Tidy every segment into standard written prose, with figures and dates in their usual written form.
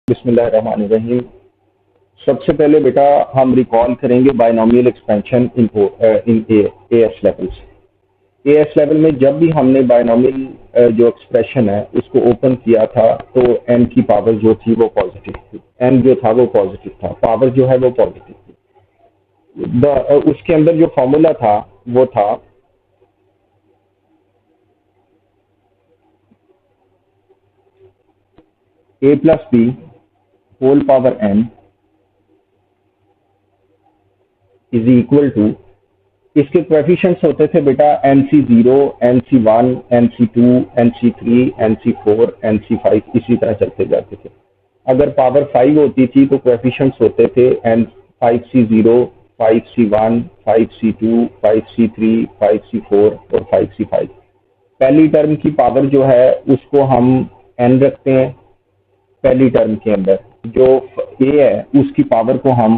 बिस्मिल्लाहिर्रहमानिर्रहीम। सबसे पहले बेटा हम रिकॉल करेंगे binomial expansion in as levels. As level में जब भी हमने बायनॉमियल जो एक्सप्रेशन है उसको ओपन किया था तो एन की पावर जो थी वो पॉजिटिव थी, एन जो था वो पॉजिटिव था, पावर जो है वो पॉजिटिव थी। उसके अंदर जो फॉर्मूला था वो था a plus b whole power n is equal to, इसके कोएफिशिएंट्स होते थे बेटा NC0, NC1, NC2, NC3, NC4, NC5, इसी तरह चलते जाते थे। अगर पावर 5 होती थी तो कोएफिशिएंट्स होते थे N5C0, 5C1, 5C2, 5C3, 5C4 और 5C5। पहली टर्म की पावर जो है उसको हम n रखते हैं पहली टर्म के अंदर, जो a है उसकी पावर को हम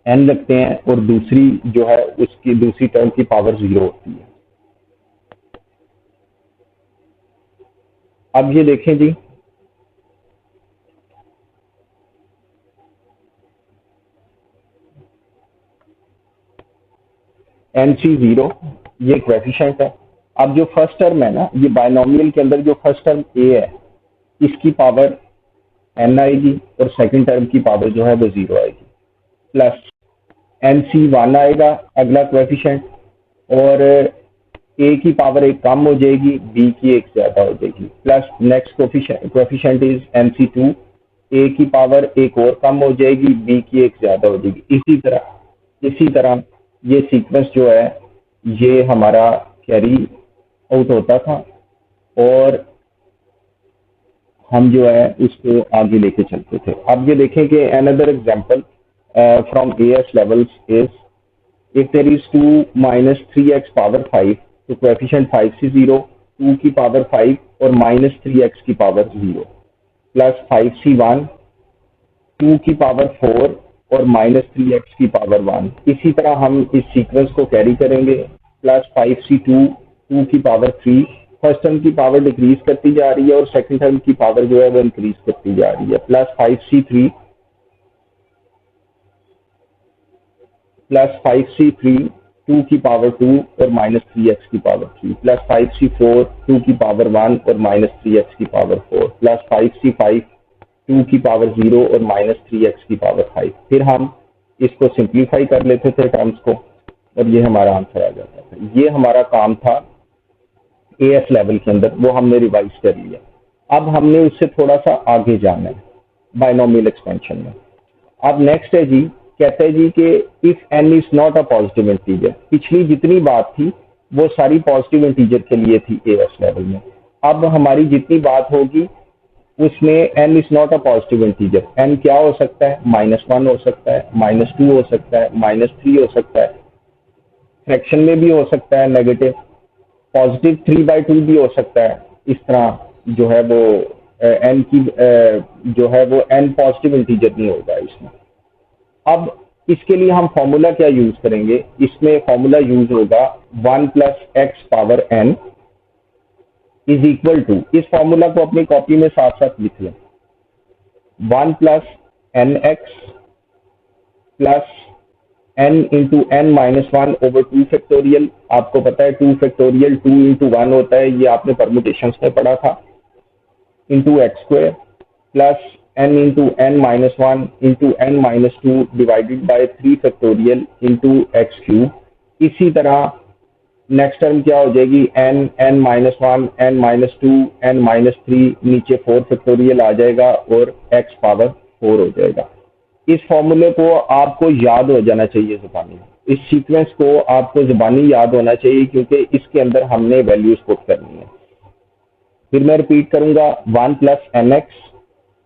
n रखते हैं और दूसरी जो है उसकी दूसरी टर्म की पावर 0 होती है। अब ये देखें जी, NC0 ये कोएफिशिएंट है। अब जो फर्स्ट टर्म है ना, ये बायनॉमियल के अंदर जो फर्स्ट टर्म a है इसकी पावर n आएगी और सेकंड टर्म की पावर जो है वो 0 आएगी, प्लस NC1 आएगा अगला कोएफिशिएंट, और a की पावर एक कम हो जाएगी, b की एक ज्यादा हो जाएगी, plus next coefficient is NC2, a की पावर एक और कम हो जाएगी, b की एक ज्यादा हो जाएगी। इसी तरह ये सीक्वेंस जो है ये हमारा कैरी आउट होता था और हम जो है उसको आगे लेके चलते थे। अब ये देखें कि another example from as levels is, if there is 2 minus 3x power 5, तो कोएफिशिएंट 5 से 0, 2 की पावर 5 और माइनस 3x की पावर 0, प्लस 5C1, 2 की पावर 4 और माइनस 3x की पावर 1। इसी तरह हम इस सीक्वेंस को कैरी करेंगे, प्लस 5C2, 2 की पावर 3, फर्स्ट टर्म की पावर डिक्रीज करती जा रही है और सेकंड टर्म की पावर जो है वो इंक्रीज करती जा रही है, प्लस 5C3 प्लस 5C3, 2 की पावर 2 और माइनस 3x की पावर 3, प्लस 5C4, 2 की पावर 1 और माइनस 3x की पावर 4, प्लस 5C5, 2 की पावर 0 और माइनस 3x की पावर 5। फिर हम इसको सिंप्लीफाई कर लेते थे टर्म्स को और ये हमारा आंसर आ जाता था। ये हमारा काम था एएस लेवल के अंदर, वो हमने रिवाइज कर लिया। अब हमने उससे थोड़ा सा आगे जाना है बायनॉमियल एक्सपेंशन में। अब नेक्स्ट है जी, कहते हैं जी कि if n is not a positive integer. पिछली जितनी बात थी वो सारी पॉजिटिव इंटीजर के लिए थी एएस लेवल में। अब हमारी जितनी बात होगी उसमें n is not a positive integer. n क्या हो सकता है? -1 हो सकता है, -2 हो सकता है, -3 हो सकता है, फ्रैक्शन में भी हो सकता है नेगेटिव, पॉजिटिव 3/2 भी हो सकता है। इस तरह जो है वो n की जो है वो n पॉजिटिव इंटीजर नहीं होगा इसमें। अब इसके लिए हम फॉर्मूला क्या यूज करेंगे? इसमें फॉर्मूला यूज होगा 1 plus x power n is equal to, इस फॉर्मूला को अपनी कॉपी में साथ साथ लिख लें, 1 plus n x plus n into n minus 1 over 2 factorial. आपको पता है 2 फैक्टोरियल 2 इंटू 1 होता है, ये आपने परमुटेशंस में पढ़ा था, into x square, plus n into n minus 1 into n minus 2 divided by 3 factorial into x cube. इसी तरह नेक्स्ट टर्म क्या हो जाएगी? n minus 1, n minus 2, n minus 3, नीचे 4 फैक्टोरियल आ जाएगा और x पावर 4 हो जाएगा। इस फॉर्मूले को आपको याद हो जाना चाहिए ज़बानी, इस सीक्वेंस को आपको ज़बानी याद होना चाहिए क्योंकि इसके अंदर हमने वैल्यूज पुट करनी है। फिर मैं रिपीट करूंगा, 1 plus n x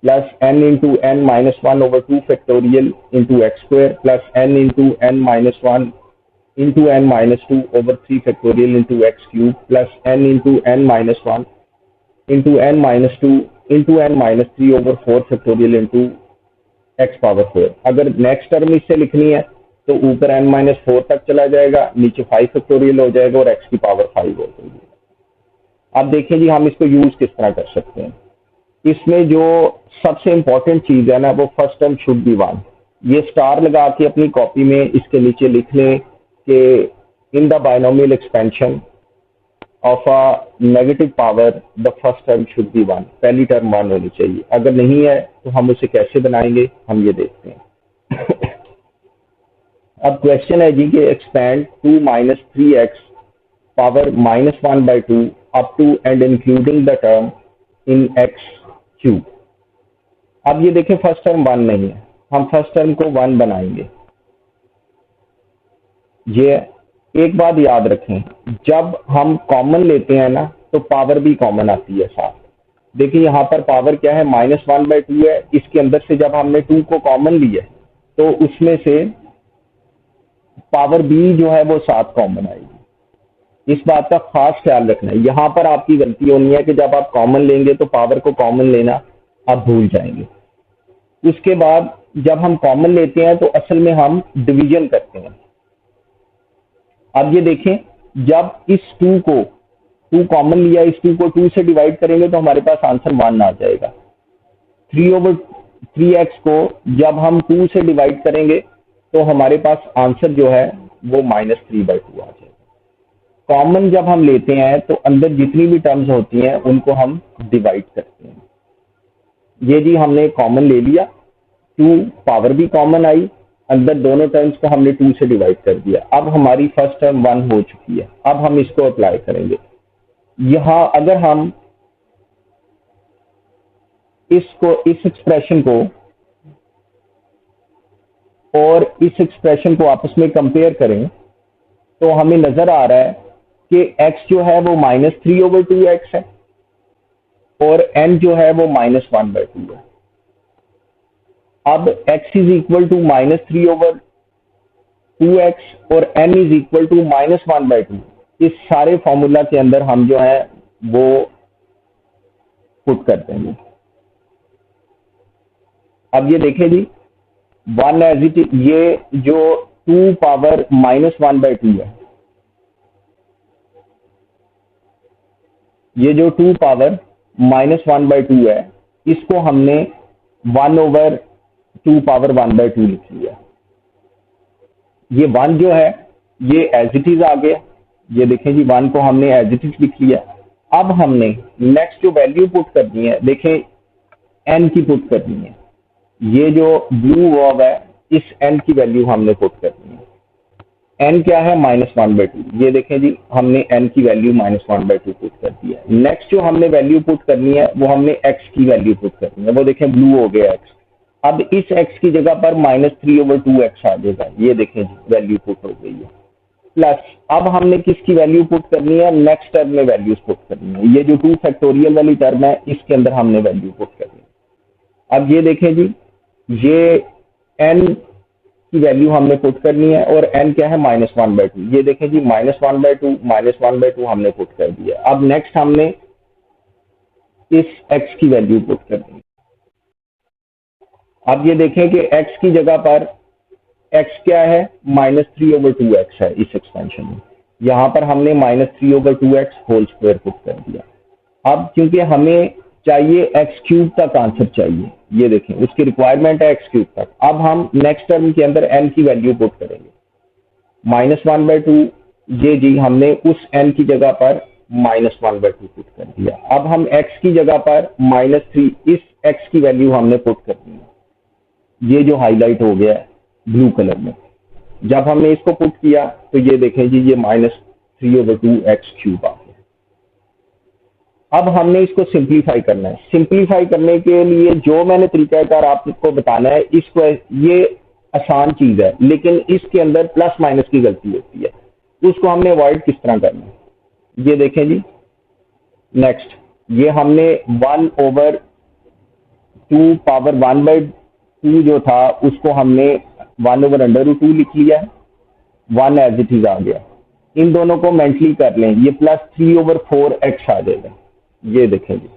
plus n into n minus 1 over 2 factorial into x square plus n into n minus 1 into n minus 2 over 3 factorial into x cube plus n into n minus 1 into n minus 2 into n minus 3 over 4 factorial into x power 4। अगर next term इससे लिखनी है तो ऊपर n minus 4 तक चला जाएगा, नीचे 5 फैक्टोरियल हो जाएगा और x की पावर 5 हो जाएगी। अब देखें जी हम इसको यूज किस तरह कर सकते हैं। इसमें जो सबसे इंपॉर्टेंट चीज है ना, वो फर्स्ट टर्म शुड बी 1। ये स्टार लगा के अपनी कॉपी में इसके नीचे लिख लें कि in the binomial expansion of a negative power the first term should be 1। पहली टर्म 1 होनी चाहिए। अगर नहीं है तो हम उसे कैसे बनाएंगे, हम ये देखते हैं। अब क्वेश्चन है जी कि expand 2 minus 3x power -1/2 up to and including the term in x cube. अब ये देखें फर्स्ट टर्म 1 नहीं है, हम फर्स्ट टर्म को 1 बनाएंगे। ये एक बात याद रखें, जब हम कॉमन लेते हैं ना तो पावर भी कॉमन आती है साथ। देखिए यहाँ पर पावर क्या है, -1/2 है। इसके अंदर से जब हमने 2 को कॉमन लिया तो उसमें से पावर b जो है वो साथ कॉमन आएगी। इस बात का खास ख्याल रखना है। यहाँ पर आपकी गलती होनी है कि जब आप कॉमन लेंगे तो पावर को कॉमन लेना आप भूल जाएंगे। उसके बाद जब हम कॉमन लेते हैं तो असल में हम डिवीजन करते हैं। अब ये देखें, जब इस 2 को 2 कॉमन लिया, इस 2 को 2 से डिवाइड करेंगे तो हमारे पास आंसर 1 आ जाएगा। 3/3x को जब हम 2 से डिवाइड करेंगे तो हमारे पास आंसर जो है वो -3/2 आ जाएगा। कॉमन जब हम लेते हैं तो अंदर जितनी भी टर्म्स होती हैं उनको हम डिवाइड करते हैं। ये जी हमने कॉमन ले लिया, 2 पावर भी कॉमन आई, अंदर दोनों टर्म्स को हमने 2 से डिवाइड कर दिया। अब हमारी फर्स्ट टर्म 1 हो चुकी है। अब हम इसको अप्लाई करेंगे। यहाँ अगर हम इस एक्सप्रेशन को और इस एक्सप्रेशन को आपस में कंपेयर करें तो हमें नजर आ रहा है कि x जो है वो -3/2x है और n जो है वो -1/2 है। अब x is equal to -3/2x और n इज इक्वल टू -1/2। इस सारे फॉर्मूला के अंदर हम जो है वो पुट कर देंगे। अब ये देखें जी, 1 एज इट, ये जो 2 पावर -1/2 है, ये जो 2 पावर -1/2 है, इसको हमने 1/2 पावर 1/2 लिख लिया। ये 1 जो है ये एज इट इज आ गया। ये देखें जी, 1 को हमने एज इट इज लिख लिया। अब हमने नेक्स्ट जो वैल्यू पुट करनी है, देखें n की पुट करनी है। ये जो ब्लू वर्ब है, इस n की वैल्यू हमने पुट करनी है। n क्या है, -1/2। ये देखें जी, हमने n की वैल्यू -1/2 पुट कर दी है। नेक्स्ट जो हमने वैल्यू पुट करनी है वो हमने x की वैल्यू पुट करनी है। वो देखें ब्लू हो गया x। अब इस x की जगह पर -3/2x आ जाएगा। ये देखें जी, वैल्यू पुट हो गई है। प्लस अब हमने किसकी वैल्यू पुट करनी है, नेक्स्ट टर्म में वैल्यूज पुट करनी है। ये जो 2 फैक्टोरियल वाली टर्म है, इसके अंदर हमने वैल्यू पुट करनी है। अब ये देखें जी, ये n की वैल्यू हमने पुट करनी है और n क्या है, -1/2। ये देखें जी, -1/2 हमने पुट कर दिया। अब नेक्स्ट हमने इस x की वैल्यू पुट करनी है। अब ये देखें कि x की जगह पर x क्या है, -3/2x है। इस एक्सपेंशन में यहाँ पर हमने -3/2x होल स्क्वायर पुट कर दिया। अब क्योंकि हमें चाहिए x क्यूब तक आंसर चाहिए, ये देखें उसकी रिक्वायरमेंट है x क्यूब तक। अब हम नेक्स्ट टर्म के अंदर n की वैल्यू पुट करेंगे, -1/2। ये जी हमने उस n की जगह पर -1/2 पुट कर दिया। अब हम x की जगह पर -3, इस x की वैल्यू हमने पुट करनी है। ये जो हाईलाइट हो गया है ब्लू कलर में, जब हमने इसको पुट किया तो ये देखें जी, ये -3/2x क्यूब आ गया। अब हमने इसको सिंप्लीफाई करना है। सिंप्लीफाई करने के लिए जो मैंने तरीकाकार आपको बताना है, इसको, ये आसान चीज है लेकिन इसके अंदर प्लस माइनस की गलती होती है। उसको हमने अवॉइड किस तरह करना है, ये देखें जी। नेक्स्ट ये हमने 1/2 पावर 1/2 जो था उसको हमने 1/√2 लिख लिया है। 1 एज इट इज आ गया। इन दोनों को मेंटली कर लें, ये +3/4x आ जाएगा। ये देखें जी,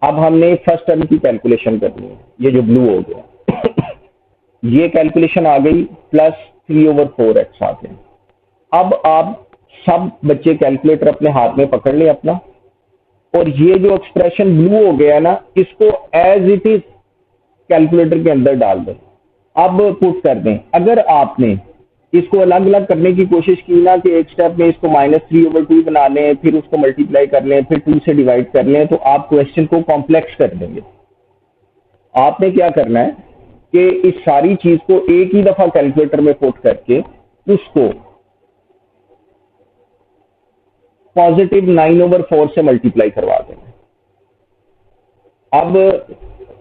अब हमने फर्स्ट टर्म की कैलकुलेशन करनी है। ये जो ब्लू हो गया, ये कैलकुलेशन आ गई, +3/4x आ गया। अब आप सब बच्चे कैलकुलेटर अपने हाथ में पकड़ लें अपना, और ये जो एक्सप्रेशन ब्लू हो गया है ना, इसको एज इट इज कैलकुलेटर के अंदर डाल दें। अब पुट कर दें। अगर आपने इसको अलग अलग करने की कोशिश की ना कि एक स्टेप में इसको -3/2 बना लें, फिर उसको मल्टीप्लाई कर लें, फिर 2 से डिवाइड कर लें, तो आप क्वेश्चन को कॉम्प्लेक्स कर देंगे। आपने क्या करना है कि इस सारी चीज को एक ही दफा कैलकुलेटर में पुट करके उसको +9/4 से मल्टीप्लाई करवा देंगे। अब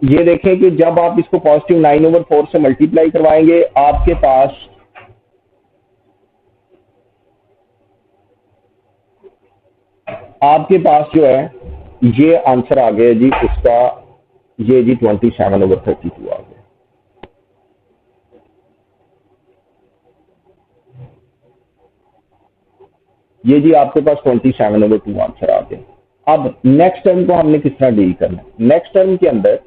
ये देखें कि जब आप इसको +9/4 से मल्टीप्लाई करवाएंगे, आपके पास जो है ये आंसर आ गया जी इसका, ये जी 27/32 आ गया। ये जी आपके पास 27/2 आंसर आ गया। अब नेक्स्ट टर्म को हमने किस तरह डील करना है? नेक्स्ट टर्म के अंदर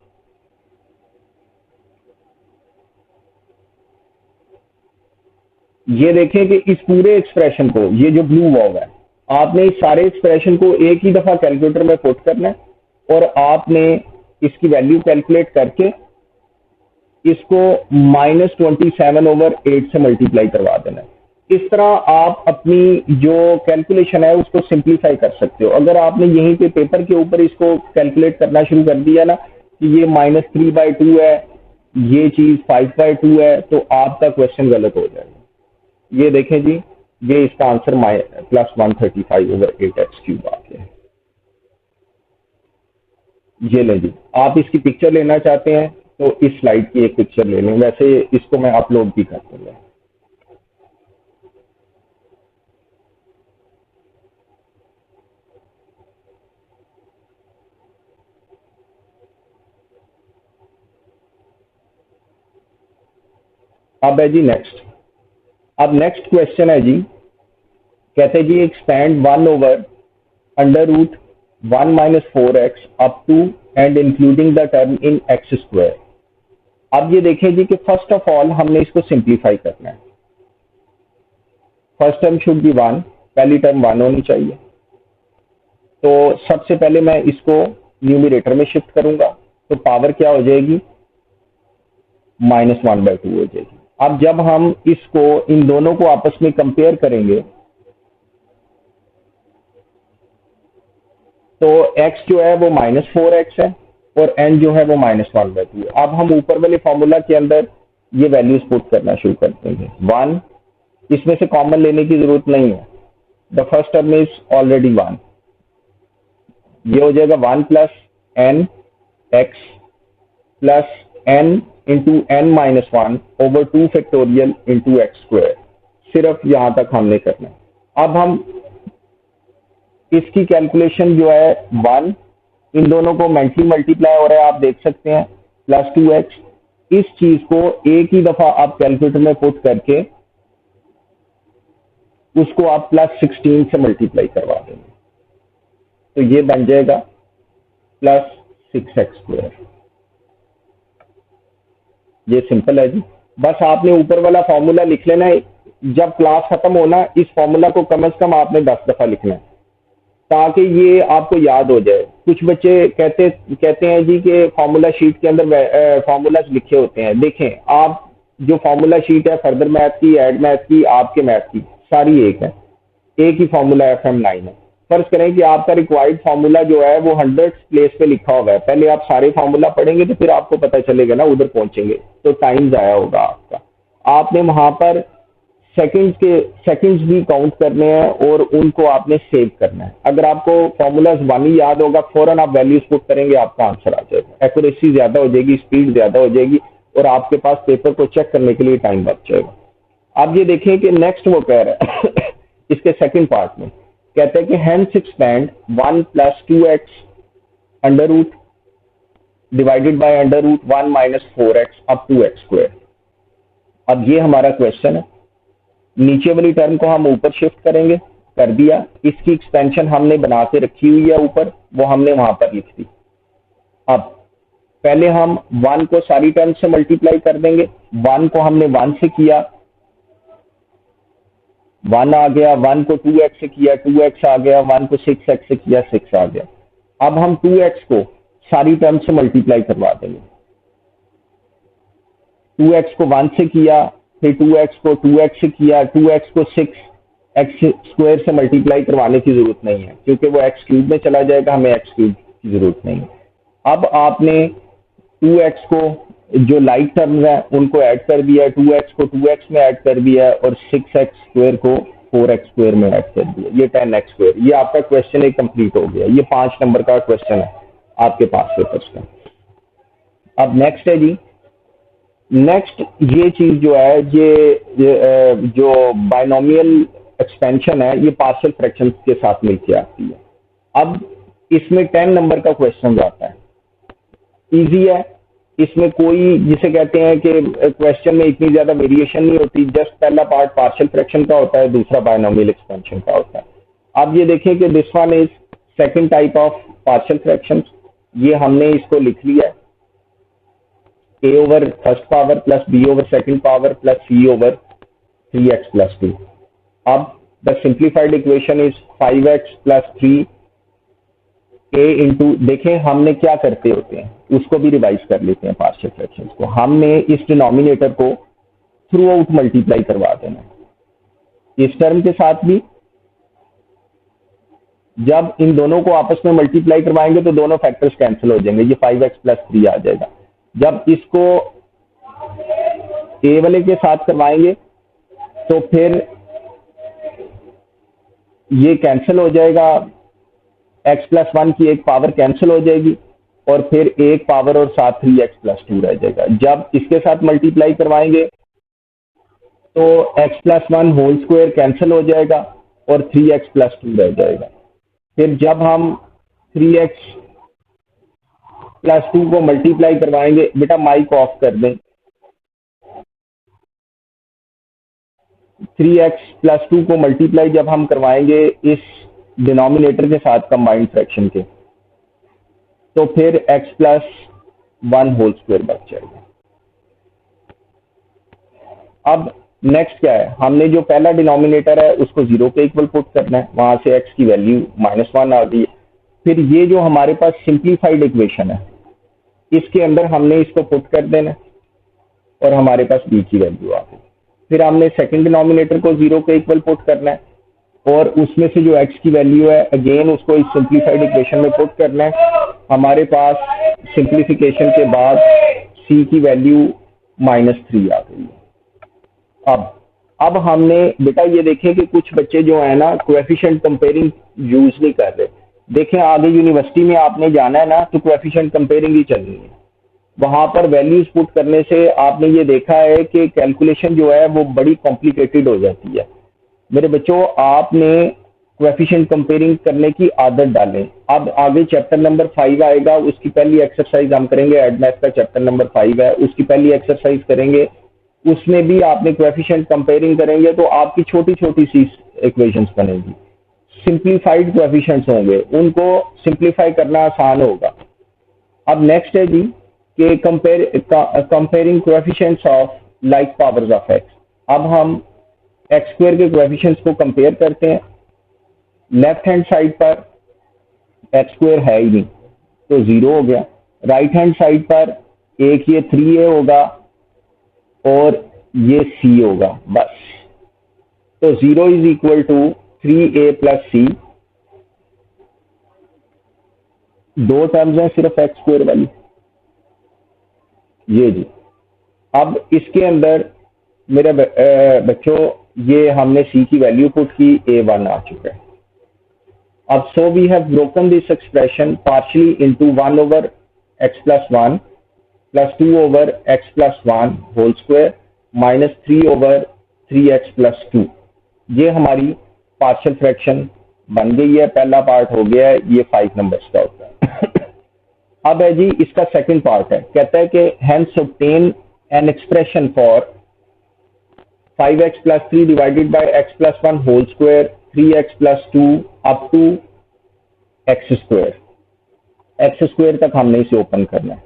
ये देखें कि इस पूरे एक्सप्रेशन को, ये जो ब्लू वर्ब है, आपने इस सारे एक्सप्रेशन को एक ही दफा कैलकुलेटर में पुट करना है और आपने इसकी वैल्यू कैलकुलेट करके इसको -27/8 से मल्टीप्लाई करवा देना है। इस तरह आप अपनी जो कैलकुलेशन है उसको सिंप्लीफाई कर सकते हो। अगर आपने यहीं पे पेपर के ऊपर इसको कैलकुलेट करना शुरू कर दिया ना कि ये -3/2 है, ये चीज 5/2 है, तो आपका क्वेश्चन गलत हो जाएगा। ये देखें जी, ये इसका आंसर +135/8x³ आ गया है। ये ले जी, आप इसकी पिक्चर लेना चाहते हैं तो इस स्लाइड की एक पिक्चर ले लें। वैसे इसको मैं अपलोड भी कर दूंगा। अब है जी नेक्स्ट। अब नेक्स्ट क्वेश्चन है जी, कहते हैं जी expand 1/√1 - 4x up to and including the term in x²। अब ये देखें जी कि फर्स्ट ऑफ ऑल हमने इसको सिंप्लीफाई करना है। फर्स्ट टर्म शुड बी 1, पहली टर्म 1 होनी चाहिए। तो सबसे पहले मैं इसको न्यूमरेटर में शिफ्ट करूंगा, तो पावर क्या हो जाएगी? -1/2 हो जाएगी। अब जब हम इसको, इन दोनों को आपस में कंपेयर करेंगे, तो x जो है वो -4x है और n जो है वो -1/2 है। अब हम ऊपर वाले फॉर्मूला के अंदर ये वैल्यूज पुट करना शुरू कर देंगे। 1, इसमें से कॉमन लेने की जरूरत नहीं है, the first term is already 1। ये हो जाएगा 1 + n x + n × n-1/2 factorial × x²। सिर्फ यहां तक हमने करना है। अब हम इसकी कैलकुलेशन जो है 1, इन दोनों को मेंटली मल्टीप्लाई हो रहा है, आप देख सकते हैं, +2x। इस चीज को एक ही दफा आप कैलकुलेटर में पुट करके उसको आप +16 से मल्टीप्लाई करवा देंगे, तो ये बन जाएगा +6x²। ये सिंपल है जी। बस आपने ऊपर वाला फॉर्मूला लिख लेना है। जब क्लास खत्म होना, इस फॉर्मूला को कम से कम आपने 10 दफा लिखना है ताकि ये आपको याद हो जाए। कुछ बच्चे कहते हैं जी कि फॉर्मूला शीट के अंदर फॉर्मूलाज लिखे होते हैं। देखें, आप जो फॉर्मूला शीट है फर्दर मैथ की, एड मैथ की, आपके मैथ की, सारी एक है, एक ही फॉर्मूला FM9 है। फर्ज करें कि आपका रिक्वायर्ड फार्मूला जो है वो 100 प्लेस पे लिखा हुआ है। पहले आप सारे फार्मूला पढ़ेंगे तो फिर आपको पता चलेगा ना, उधर पहुंचेंगे तो टाइम जाया होगा आपका। आपने वहां पर सेकंड्स भी काउंट करने हैं और उनको आपने सेव करना है। अगर आपको फॉर्मूला 1 ही याद होगा, फौरन आप वैल्यूज पुट करेंगे, आपका आंसर आ जाएगा। एक्यूरेसी ज्यादा हो जाएगी, स्पीड ज्यादा हो जाएगी और आपके पास पेपर को चेक करने के लिए टाइम बच जाएगा। अब ये देखें कि नेक्स्ट वो कह रहा है इसके सेकंड पार्ट में कहते हैं कि hence expand 1 + 2x √ divided by √1 - 4x up to x²। अब ये हमारा क्वेश्चन है। नीचे वाली टर्म को हम ऊपर शिफ्ट करेंगे, कर दिया। इसकी एक्सपेंशन हमने बना के रखी हुई है ऊपर, वो हमने वहां पर लिख दी। अब पहले हम 1 को सारी टर्म से मल्टीप्लाई कर देंगे। 1 को हमने 1 से किया, 1 आ गया। 1 को 2x से किया, 2x आ गया। 1 को 6x से किया, 6 आ गया। अब हम 2x को सारी टर्म से मल्टीप्लाई करवा देंगे। 2x को 1 से किया, फिर 2x को 2x से किया, 2x को 6x स्क्वायर से मल्टीप्लाई करवाने की जरूरत नहीं है क्योंकि वो x क्यूब में चला जाएगा, हमें x क्यूब की जरूरत नहीं है। अब आपने 2x को जो लाइक टर्म्स हैं उनको ऐड कर दिया, 2x को 2x में ऐड कर दिया और 6x स्क्वायर को 4x स्क्वायर में ऐड कर दिया, ये 10x स्क्वायर। ये आपका क्वेश्चन एक कंप्लीट हो गया। ये 5 नंबर का क्वेश्चन है आपके पास पेपर्स का। अब नेक्स्ट है जी, नेक्स्ट ये चीज जो है ये जो बाइनोमियल एक्सपेंशन है ये पार्शियल फ्रैक्शन के साथ मिलकर आती है। अब इसमें 10 नंबर का क्वेश्चन आता है, इजी है, इसमें कोई जिसे कहते हैं कि क्वेश्चन में इतनी ज्यादा वेरिएशन नहीं होती, जस्ट पहला पार्ट पार्शियल फ्रैक्शन का होता है, दूसरा बाइनोमियल एक्सपेंशन का होता है। अब ये देखिए कि this one is second type of partial fraction. ये हमने इसको लिख लिया है a over first power plus b over second power plus c over 3x plus 2। अब the simplified equation is 5x plus 3 a into, देखें हमने क्या करते होते हैं उसको भी रिवाइज कर लेते हैं पार्शियल फ्रैक्शन को। हमने इस डिनोमिनेटर को थ्रू आउट मल्टीप्लाई करवा देना, इस टर्म के साथ भी। जब इन दोनों को आपस में मल्टीप्लाई करवाएंगे तो दोनों फैक्टर्स कैंसिल हो जाएंगे, ये 5x प्लस 3 आ जाएगा। जब इसको a वाले के साथ करवाएंगे तो फिर ये कैंसिल हो जाएगा, x प्लस 1 की एक पावर कैंसिल हो जाएगी और फिर एक पावर और साथ 3x प्लस 2 रह जाएगा। जब इसके साथ मल्टीप्लाई करवाएंगे तो x plus 1 whole square cancel हो जाएगा और 3x प्लस 2 रह जाएगा। फिर जब हम 3x प्लस 2 को मल्टीप्लाई करवाएंगे, बेटा माइक ऑफ कर दें, 3x प्लस 2 को मल्टीप्लाई जब हम करवाएंगे इस डिनोमिनेटर के साथ कंबाइंड फ्रैक्शन के, तो फिर x प्लस 1 होल स्क्वायर बच जाएगा। अब नेक्स्ट क्या है, हमने जो पहला डिनोमिनेटर है उसको 0 के इक्वल पुट करना है, वहां से x की वैल्यू -1 आ गई है। फिर ये जो हमारे पास सिंप्लीफाइड इक्वेशन है इसके अंदर हमने इसको पुट कर देना और हमारे पास b की वैल्यू आ गई। फिर हमने सेकंड डिनोमिनेटर को 0 के इक्वल पुट करना है और उसमें से जो x की वैल्यू है अगेन उसको इस सिंप्लीफाइड इक्वेशन में पुट करना है। हमारे पास सिंप्लीफिकेशन के बाद c की वैल्यू -3 आ गई है। अब हमने बेटा ये देखें कि कुछ बच्चे जो है ना कोएफिशिएंट कंपेयरिंग यूज नहीं कर रहे। देखें आगे यूनिवर्सिटी में आपने जाना है ना तो कोएफिशिएंट कंपेयरिंग ही चलनी है, वहां पर वैल्यूज पुट करने से आपने ये देखा है कि कैलकुलेशन जो है वो बड़ी कॉम्प्लिकेटेड हो जाती है। मेरे बच्चों आपने कोएफिशिएंट कंपेयरिंग करने की आदत डालें। अब आगे चैप्टर नंबर 5 आएगा, उसकी पहली एक्सरसाइज हम करेंगे, एडमैथ का चैप्टर नंबर 5 है, उसकी पहली एक्सरसाइज करेंगे, उसमें भी आपने कोएफिशिएंट कंपेयरिंग करेंगे तो आपकी छोटी छोटी सी इक्वेशंस बनेगी, सिंप्लीफाइड कोएफिशिएंट्स होंगे, उनको सिंप्लीफाई करना आसान होगा। अब नेक्स्ट है जी कि comparing coefficients of like powers of x। अब हम x स्क्वायर के कोएफिशिएंट्स को कंपेयर करते हैं। लेफ्ट हैंड साइड पर x स्क्वायर है ही नहीं तो 0 हो गया, राइट हैंड साइड पर एक ये 3a होगा और ये c होगा, बस। तो 0 is equal to 3a plus c, दो टर्म्स हैं सिर्फ x स्क्वायर वाली, ये जी। अब इसके अंदर मेरे बच्चों ये हमने c की वैल्यू पुट की, a1 आ चुका है। अब so we have broken this expression partially into 1 over x plus 1 plus 2 over x plus 1 whole square minus 3 over 3x plus 2। ये हमारी पार्शियल फ्रैक्शन बन गई है, पहला पार्ट हो गया है, ये 5 नंबर्स का होता है। अब है जी इसका सेकंड पार्ट है, कहता है कि hence obtain an expression for 5x plus 3 divided by x plus 1 whole square 3x plus 2 up to x square तक हमने इसे ओपन करना है।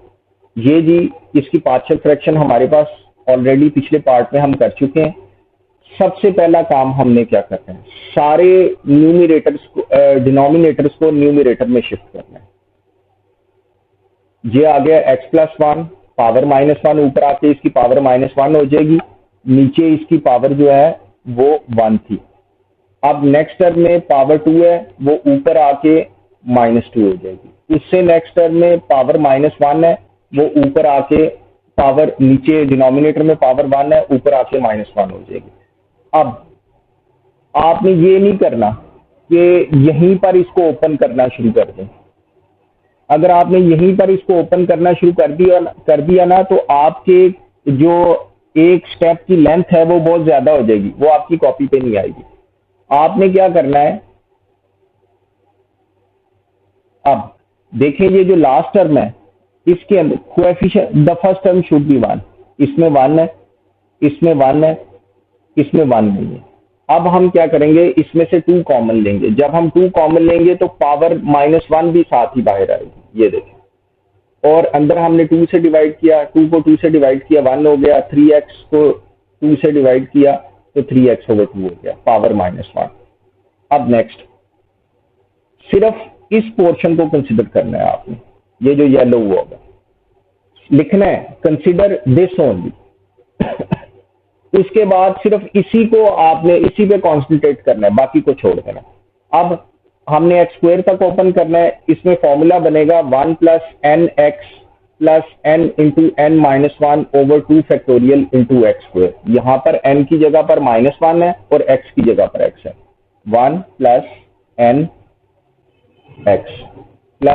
ये जी इसकी पार्शियल फ्रैक्शन हमारे पास ऑलरेडी पिछले पार्ट में हम कर चुके हैं। सबसे पहला काम हमने क्या करना है, सारे न्यूमरेटर्स को डिनोमिनेटर्स को न्यूमरेटर में शिफ्ट करना है। ये आ गया x प्लस वन, पावर -1 ऊपर आके इसकी पावर -1 हो जाएगी, नीचे इसकी पावर जो है वो 1 थी। अब नेक्स्ट टर्म में पावर 2 है, वो ऊपर आके -2 हो जाएगी। उससे नेक्स्ट टर्म में पावर -1 है, वो ऊपर आके पावर, नीचे डिनोमिनेटर में पावर 1 है, ऊपर आके -1 हो जाएगी। अब आपने ये नहीं करना कि यहीं पर इसको ओपन करना शुरू कर दें। अगर आपने यहीं पर इसको ओपन करना शुरू कर दिया ना, तो आपके जो एक स्टेप की लेंथ है वो बहुत ज्यादा हो जाएगी, वो आपकी कॉपी पे नहीं आएगी। आपने क्या करना है, अब देखें ये जो लास्ट टर्म है इसके अंदर coefficient, the first term should be 1, इसमें 1 है, इसमें 1 है, इसमें 1 नहीं है। अब हम क्या करेंगे, इसमें से 2 कॉमन लेंगे। जब हम 2 कॉमन लेंगे तो पावर -1 भी साथ ही बाहर आएगी, ये देखें। और अंदर हमने 2 से डिवाइड किया, 2 को 2 से डिवाइड किया 1 हो गया, 3x को 2 से डिवाइड किया तो 3x/2 हो गया, पावर -1। अब नेक्स्ट सिर्फ इस पोर्शन को कंसिडर करना है आपने, ये जो येलो हुआ होगा लिखना है, कंसिडर दिस ओनली। उसके बाद सिर्फ इसी को आपने इसी पे कॉन्सेंट्रेट करना है, बाकी को छोड़ देना। अब हमने एक्स स्क्वायर तक ओपन करना है, इसमें फॉर्मूला बनेगा 1 + nx + n × n-1 / 2 factorial × x square. यहाँ पर n की जगह पर -1 है और x की जगह पर x है। 1 + nx +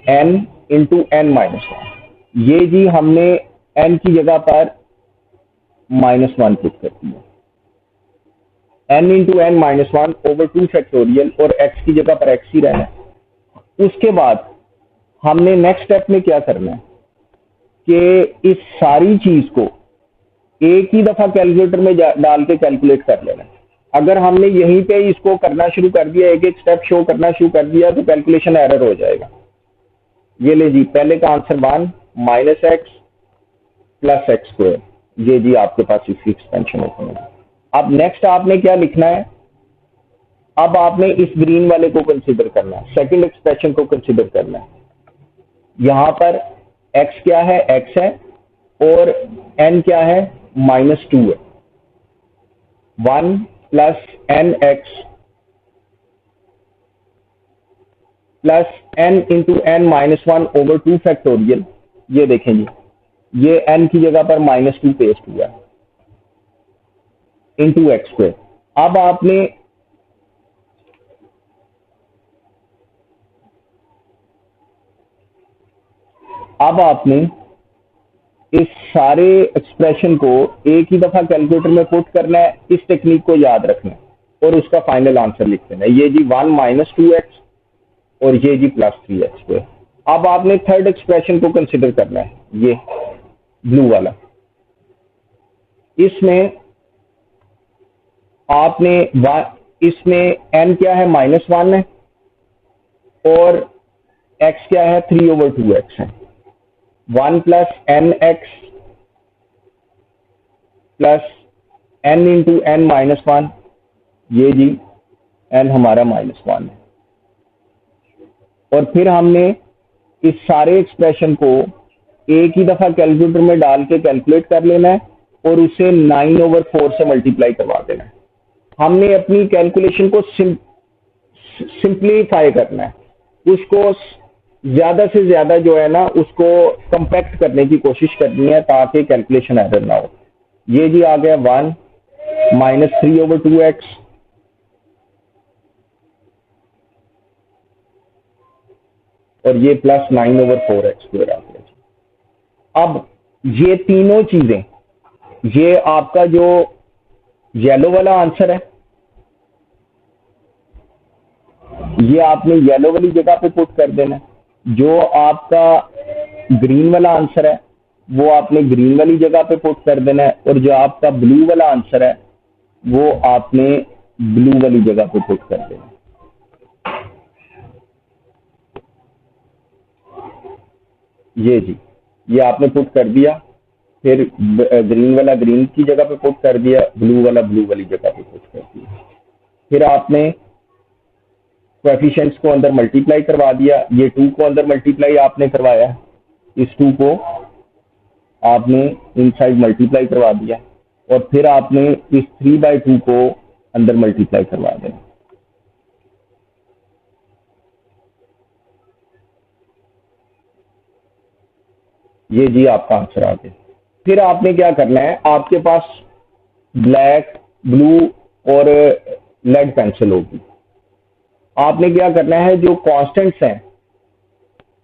n × n-1, ये जी हमने n की जगह पर -1 पुट कर दिया, n × n-1 / 2 फैक्टोरियल, और x की जगह पर x ही रहना है। उसके बाद हमने नेक्स्ट स्टेप में क्या करना है कि इस सारी चीज को एक ही दफा कैलकुलेटर में डाल के कैलकुलेट कर लेना है। अगर हमने यहीं पे इसको करना शुरू कर दिया, एक एक स्टेप शो करना शुरू कर दिया, तो कैलकुलेशन एरर हो जाएगा। ये ले जी, पहले का आंसर 1 - x + x², ये जी आपके पास इसकी एक्सपेंशन ओपन होगी। अब नेक्स्ट आपने क्या लिखना है, अब आपने इस ग्रीन वाले को कंसीडर करना है, सेकंड एक्सप्रेशन को कंसीडर करना है। यहां पर x क्या है, x है, और n क्या है, -2 है। 1 + nx + n × n-1 / 2 फैक्टोरियल, ये देखें जी, ये n की जगह पर -2 पेस्ट हुआ है, × x²। अब आपने इस सारे एक्सप्रेशन को एक ही दफा कैलकुलेटर में पुट करना है, इस टेक्निक को याद रखना है और उसका फाइनल आंसर लिख देना है। ये जी 1 - 2x और ये जी +3x²। अब आपने थर्ड एक्सप्रेशन को कंसिडर करना है, ये ब्लू वाला। इसमें आपने इसमें n क्या है, -1 है, और x क्या है, 3/2x है। 1 + nx + n × n-1, ये जी n हमारा -1 है। और फिर हमने इस सारे एक्सप्रेशन को एक ही दफा कैलकुलेटर में डाल के कैलकुलेट कर लेना है और उसे 9/4 से मल्टीप्लाई करवा देना है। हमने अपनी कैलकुलेशन को सिंप्लीफाई करना है, उसको ज्यादा से ज्यादा जो है ना उसको कंपैक्ट करने की कोशिश करनी है ताकि कैलकुलेशन एरर ना हो। ये जी आ गया 1 - 3/2x और ये +9/4x² आ गया। अब ये तीनों चीजें, ये आपका जो येलो वाला आंसर है, ये आपने येलो वाली जगह पे पुट कर देना है। जो आपका ग्रीन वाला आंसर है वो आपने ग्रीन वाली जगह पे पुट कर देना है, और जो आपका ब्लू वाला आंसर है वो आपने ब्लू वाली जगह पे पुट कर देना है। ये जी, ये आपने पुट कर दिया, फिर ग्रीन वाला ग्रीन की जगह पे पुट कर दिया, ब्लू वाला ब्लू वाली जगह पे पुट कर दिया। फिर आपने कोएफिशिएंट्स को अंदर मल्टीप्लाई करवा दिया, ये 2 को अंदर मल्टीप्लाई आपने करवाया, इस 2 को आपने इनसाइड मल्टीप्लाई करवा दिया और फिर आपने इस 3/2 को अंदर मल्टीप्लाई करवा देना। ये जी आपका आंसर आ गया। फिर आपने क्या करना है, आपके पास ब्लैक, ब्लू और लेड पेंसिल होगी। आपने क्या करना है, जो कांस्टेंट्स हैं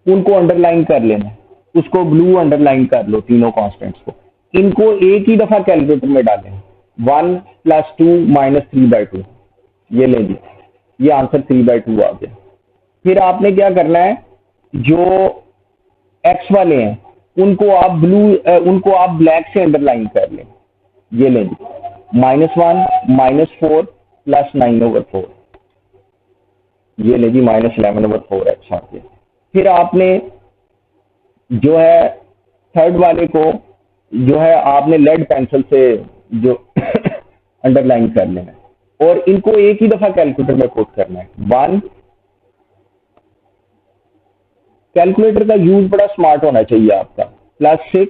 उनको अंडरलाइन कर लेना है। उसको ब्लू अंडरलाइन कर लो, तीनों कांस्टेंट्स को। इनको एक ही दफा कैलकुलेटर में डालें। 1 + 2 - 3/2। ये ले जी, ये आंसर 3/2 आ गया। फिर आपने क्या करना है, जो एक्स वाले हैं उनको आप ब्लैक से अंडरलाइन कर लें। ये लें जी, -1 - 4 + 9/4। ये ले जी -11/4 एक्स आ गया। फिर आपने जो है थर्ड वाले को जो है आपने लेड पेंसिल से जो अंडरलाइन कर लेना है और इनको एक ही दफा कैलकुलेटर में पुट करना है। 1, कैलकुलेटर का यूज बड़ा स्मार्ट होना चाहिए आपका, +6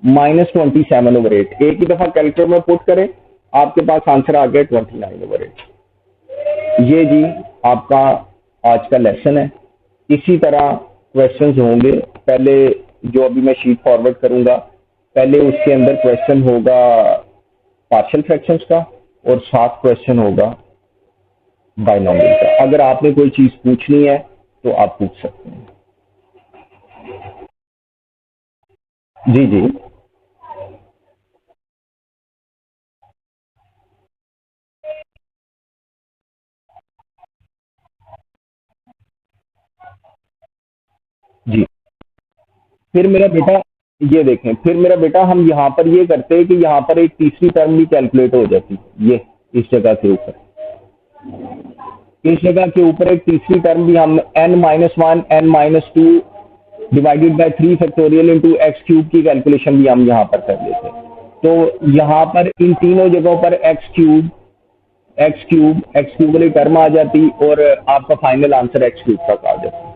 - 27/8। एक ही दफा कैलकुलेटर में पुट करें, आपके पास आंसर आ गया 29/8। ये जी आपका आज का लेसन है। इसी तरह क्वेश्चंस होंगे। पहले जो अभी मैं शीट फॉरवर्ड करूंगा, पहले उसके अंदर क्वेश्चन होगा पार्शियल फ्रैक्शंस का और 7 क्वेश्चन होगा बाइनोमियल का। अगर आपने कोई चीज पूछनी है तो आप पूछ सकते हैं। जी जी जी। फिर मेरा बेटा ये देखें, फिर मेरा बेटा हम यहाँ पर ये करते हैं कि यहाँ पर एक तीसरी टर्म भी कैलकुलेट हो जाती। ये इस जगह के ऊपर, इस जगह के ऊपर एक तीसरी टर्म भी हम n-1 n-2 divided by 3 factorial into x³ की कैलकुलेशन भी हम यहाँ पर कर लेते हैं। तो यहाँ पर इन तीनों जगहों पर x³ वाली टर्म आ जाती और आपका फाइनल आंसर x³ तक आ जाता।